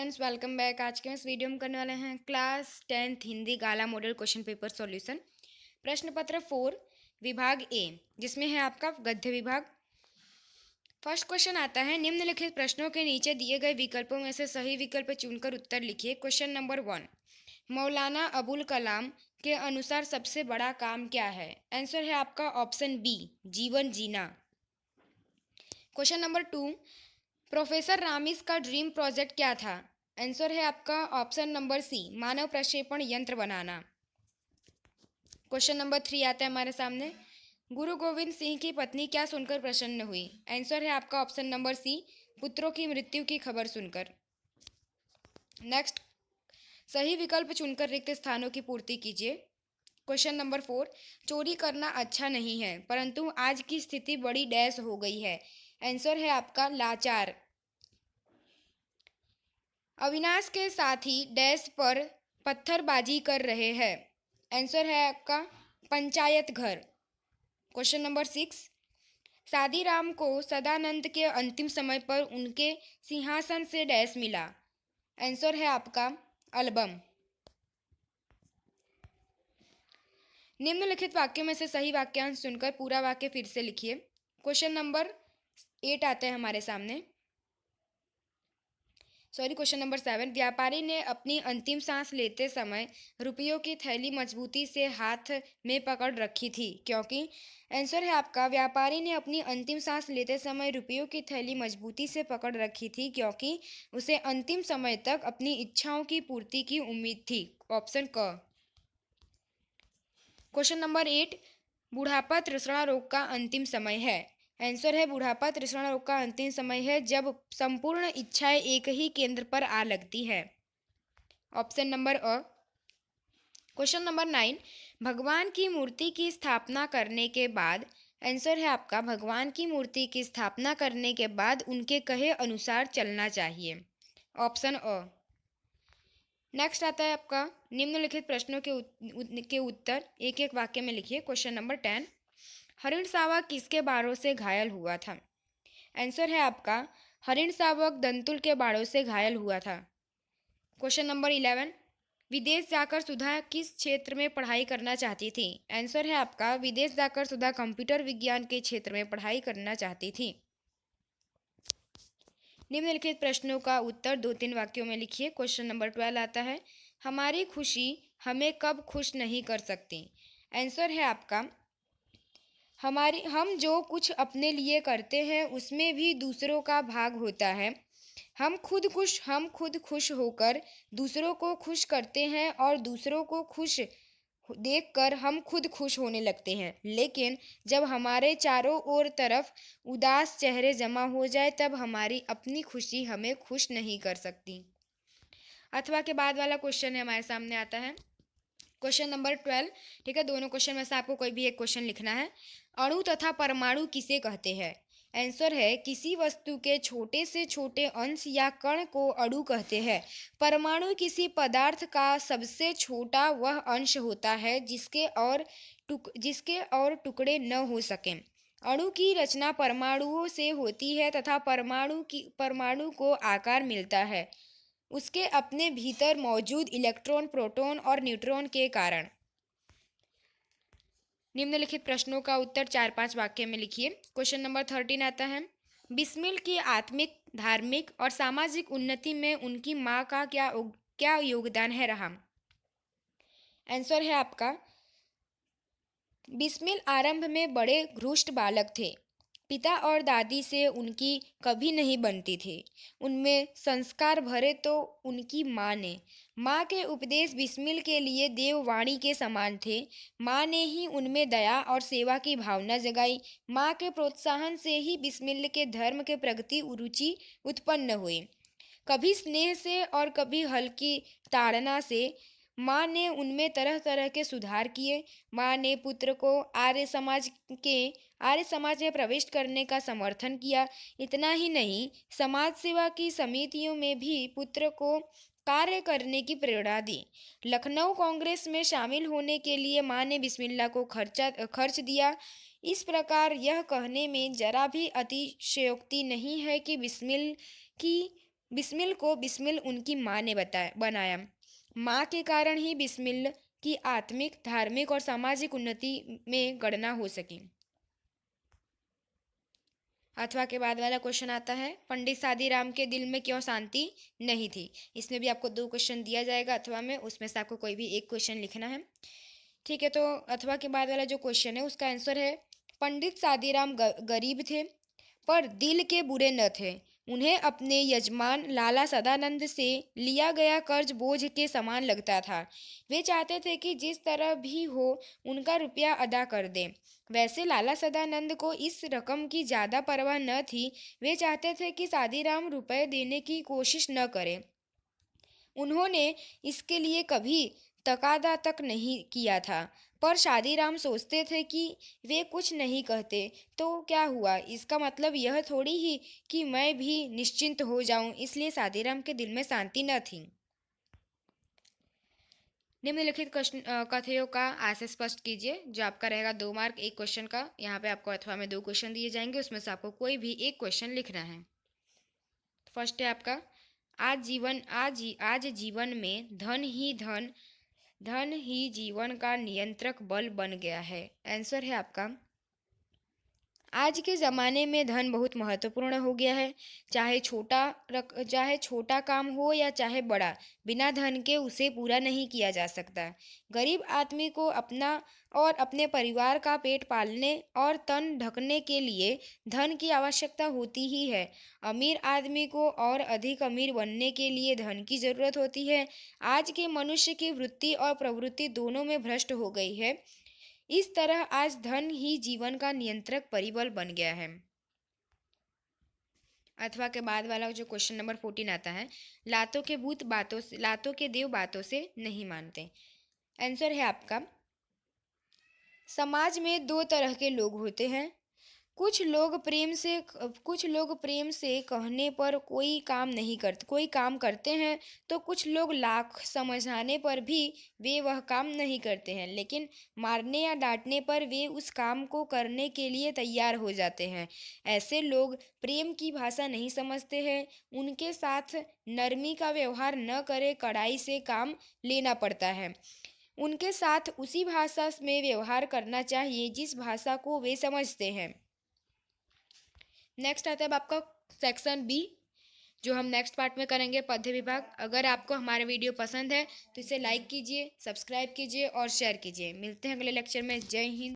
Students, welcome back. आज के इस वीडियो में करने वाले हैं क्लास 10th हिंदी गाला मॉडल क्वेश्चन पेपर सॉल्यूशन। प्रश्न पत्र 4 विभाग ए, जिसमें है आपका गद्य विभाग। फर्स्ट क्वेश्चन आता है, निम्नलिखित प्रश्नों के नीचे दिए गए विकल्पों में से सही विकल्प चुनकर उत्तर लिखिए। क्वेश्चन नंबर 1, मौलाना अबुल कलाम के अनुसार सबसे बड़ा काम क्या है? आंसर है आपका ऑप्शन बी, जीवन जीना। क्वेश्चन नंबर 2, प्रोफेसर रामिस का ड्रीम प्रोजेक्ट क्या था? आंसर है आपका ऑप्शन नंबर सी, मानव प्रक्षेपण यंत्र बनाना। क्वेश्चन नंबर 3 आता है हमारे सामने, गुरु गोविंद सिंह की पत्नी क्या सुनकर प्रसन्न हुई? आंसर है आपका ऑप्शन नंबर सी, पुत्रों की मृत्यु की खबर सुनकर। नेक्स्ट, सही विकल्प चुनकर रिक्त स्थानों की पूर्ति कीजिए। क्वेश्चन नंबर 4, चोरी करना अच्छा नहीं है, परंतु आज की स्थिति बड़ी डैश हो गई है। आंसर है आपका लाचार। अविनाश के साथी डैश पर पत्थरबाजी कर रहे हैं। आंसर है आपका पंचायत घर। क्वेश्चन नंबर 6, सादीराम को सदानंद के अंतिम समय पर उनके सिंहासन से डैश मिला। आंसर है आपका एल्बम। निम्नलिखित वाक्यों में से सही वाक्यांश चुनकर पूरा वाक्य फिर से लिखिए। क्वेश्चन नंबर 8 आता है हमारे सामने, क्वेश्चन नंबर 7, व्यापारी ने अपनी अंतिम सांस लेते समय रुपयों की थैली मजबूती से हाथ में पकड़ रखी थी, क्योंकि। आंसर है आपका व्यापारी ने अपनी अंतिम सांस लेते समय रुपयों की थैली मजबूती से पकड़ रखी थी क्योंकि उसे अंतिम समय तक अपनी इच्छाओं की पूर्ति की उम्मीद थी। ऑप्शन क। क्वेश्चन नंबर 8, बुढ़ापा तृष्णा रोग का अंतिम समय है। आंसर है बुढ़ापा तृष्णा रोग का अंतिम समय है जब संपूर्ण इच्छाएं एक ही केंद्र पर आ लगती है। ऑप्शन नंबर अ। क्वेश्चन नंबर 9, भगवान की मूर्ति की स्थापना करने के बाद। आंसर है आपका भगवान की मूर्ति की स्थापना करने के बाद उनके कहे अनुसार चलना चाहिए। ऑप्शन अ। नेक्स्ट आता है आपका, निम्नलिखित प्रश्नों के उत्तर एक एक वाक्य में लिखिए। क्वेश्चन नंबर 10, हरिण शावक किसके बाड़ों से घायल हुआ था? आंसर है आपका हरिण शावक दंतुल के बाड़ों से घायल हुआ था। क्वेश्चन नंबर 11, विदेश जाकर सुधा किस क्षेत्र में पढ़ाई करना चाहती थी? आंसर है आपका विदेश जाकर सुधा कंप्यूटर विज्ञान के क्षेत्र में पढ़ाई करना चाहती थी। निम्नलिखित प्रश्नों का उत्तर 2-3 वाक्यों में लिखिए। क्वेश्चन नंबर 12 आता है, हमारी खुशी हमें कब खुश नहीं कर सकती? आंसर है आपका हम जो कुछ अपने लिए करते हैं उसमें भी दूसरों का भाग होता है। हम खुद खुश होकर दूसरों को खुश करते हैं और दूसरों को खुश देखकर हम खुद खुश होने लगते हैं, लेकिन जब हमारे चारों ओर तरफ उदास चेहरे जमा हो जाए तब हमारी अपनी खुशी हमें खुश नहीं कर सकती। अथवा के बाद वाला क्वेश्चन है हमारे सामने आता है, क्वेश्चन नंबर 12। ठीक है, दोनों क्वेश्चन में से आपको कोई भी एक क्वेश्चन लिखना है। अणु तथा परमाणु किसे कहते हैं? आंसर है किसी वस्तु के छोटे से छोटे अंश या कण को अणु कहते हैं। परमाणु किसी पदार्थ का सबसे छोटा वह अंश होता है जिसके और टुकड़े न हो सकें। अणु की रचना परमाणुओं से होती है तथा परमाणु को आकार मिलता है उसके अपने भीतर मौजूद इलेक्ट्रॉन, प्रोटॉन और न्यूट्रॉन के कारण। निम्नलिखित प्रश्नों का उत्तर 4-5 वाक्य में लिखिए। क्वेश्चन नंबर 13 आता है, बिस्मिल की आत्मिक, धार्मिक और सामाजिक उन्नति में उनकी माँ का क्या योगदान है रहा? आंसर है आपका बिस्मिल आरंभ में बड़े घृष्ट बालक थे। पिता और दादी से उनकी कभी नहीं बनती थी। उनमें संस्कार भरे तो उनकी माँ के उपदेश बिस्मिल के लिए देववाणी के समान थे। माँ ने ही उनमें दया और सेवा की भावना जगाई। माँ के प्रोत्साहन से ही बिस्मिल के धर्म के प्रगति रुचि उत्पन्न हुई। कभी स्नेह से और कभी हल्की ताड़ना से माँ ने उनमें तरह तरह के सुधार किए। माँ ने पुत्र को आर्य समाज में प्रवेश करने का समर्थन किया। इतना ही नहीं, समाज सेवा की समितियों में भी पुत्र को कार्य करने की प्रेरणा दी। लखनऊ कांग्रेस में शामिल होने के लिए माँ ने बिस्मिल्लाह को खर्च दिया। इस प्रकार यह कहने में जरा भी अतिशयोक्ति नहीं है कि बिस्मिल की बिस्मिल को बिस्मिल उनकी माँ ने बनाया। माँ के कारण ही बिस्मिल की आत्मिक, धार्मिक और सामाजिक उन्नति में गणना हो सकी। अथवा के बाद वाला क्वेश्चन आता है, पंडित सादीराम के दिल में क्यों शांति नहीं थी। इसमें भी आपको 2 क्वेश्चन दिया जाएगा अथवा में, उसमें से आपको कोई भी एक क्वेश्चन लिखना है। ठीक है, तो अथवा के बाद वाला जो क्वेश्चन है उसका आंसर है, पंडित सादीराम गरीब थे पर दिल के बुरे न थे। उन्हें अपने यजमान लाला सदानंद से लिया गया कर्ज बोझ के समान लगता था। वे चाहते थे कि जिस तरह भी हो उनका रुपया अदा कर दें। वैसे लाला सदानंद को इस रकम की ज़्यादा परवाह न थी। वे चाहते थे कि सादीराम रुपए देने की कोशिश न करे। उन्होंने इसके लिए कभी तकादा तक नहीं किया था। पर शादीराम सोचते थे कि वे कुछ नहीं कहते तो क्या हुआ, इसका मतलब यह थोड़ी ही कि मैं भी निश्चिंत हो जाऊं। इसलिए शादीराम के दिल में शांति न थी। निम्नलिखित कथनों का आशय स्पष्ट कीजिए। जो आपका रहेगा 2 मार्क एक क्वेश्चन का। यहाँ पे आपको अथवा में 2 क्वेश्चन दिए जाएंगे, उसमें से आपको कोई भी एक क्वेश्चन लिखना है। फर्स्ट है आपका, आज जीवन में धन ही जीवन का नियंत्रक बल बन गया है। आंसर है आपका, आज के ज़माने में धन बहुत महत्वपूर्ण हो गया है। चाहे छोटा काम हो या चाहे बड़ा, बिना धन के उसे पूरा नहीं किया जा सकता। गरीब आदमी को अपना और अपने परिवार का पेट पालने और तन ढकने के लिए धन की आवश्यकता होती ही है। अमीर आदमी को और अधिक अमीर बनने के लिए धन की ज़रूरत होती है। आज के मनुष्य की वृत्ति और प्रवृत्ति दोनों में भ्रष्ट हो गई है। इस तरह आज धन ही जीवन का नियंत्रक परिबल बन गया है। अथवा के बाद वाला जो क्वेश्चन नंबर 14 आता है, लातों के देव बातों से नहीं मानते। आंसर है आपका, समाज में 2 तरह के लोग होते हैं। कुछ लोग प्रेम से कहने पर कोई काम करते हैं, तो कुछ लोग लाख समझाने पर भी वे वह काम नहीं करते हैं, लेकिन मारने या डांटने पर वे उस काम को करने के लिए तैयार हो जाते हैं। ऐसे लोग प्रेम की भाषा नहीं समझते हैं। उनके साथ नरमी का व्यवहार न करे, कड़ाई से काम लेना पड़ता है। उनके साथ उसी भाषा में व्यवहार करना चाहिए जिस भाषा को वे समझते हैं। नेक्स्ट आता है आपका सेक्शन बी, जो हम नेक्स्ट पार्ट में करेंगे, पद्य विभाग। अगर आपको हमारा वीडियो पसंद है तो इसे लाइक कीजिए, सब्सक्राइब कीजिए और शेयर कीजिए। मिलते हैं अगले लेक्चर में। जय हिंद।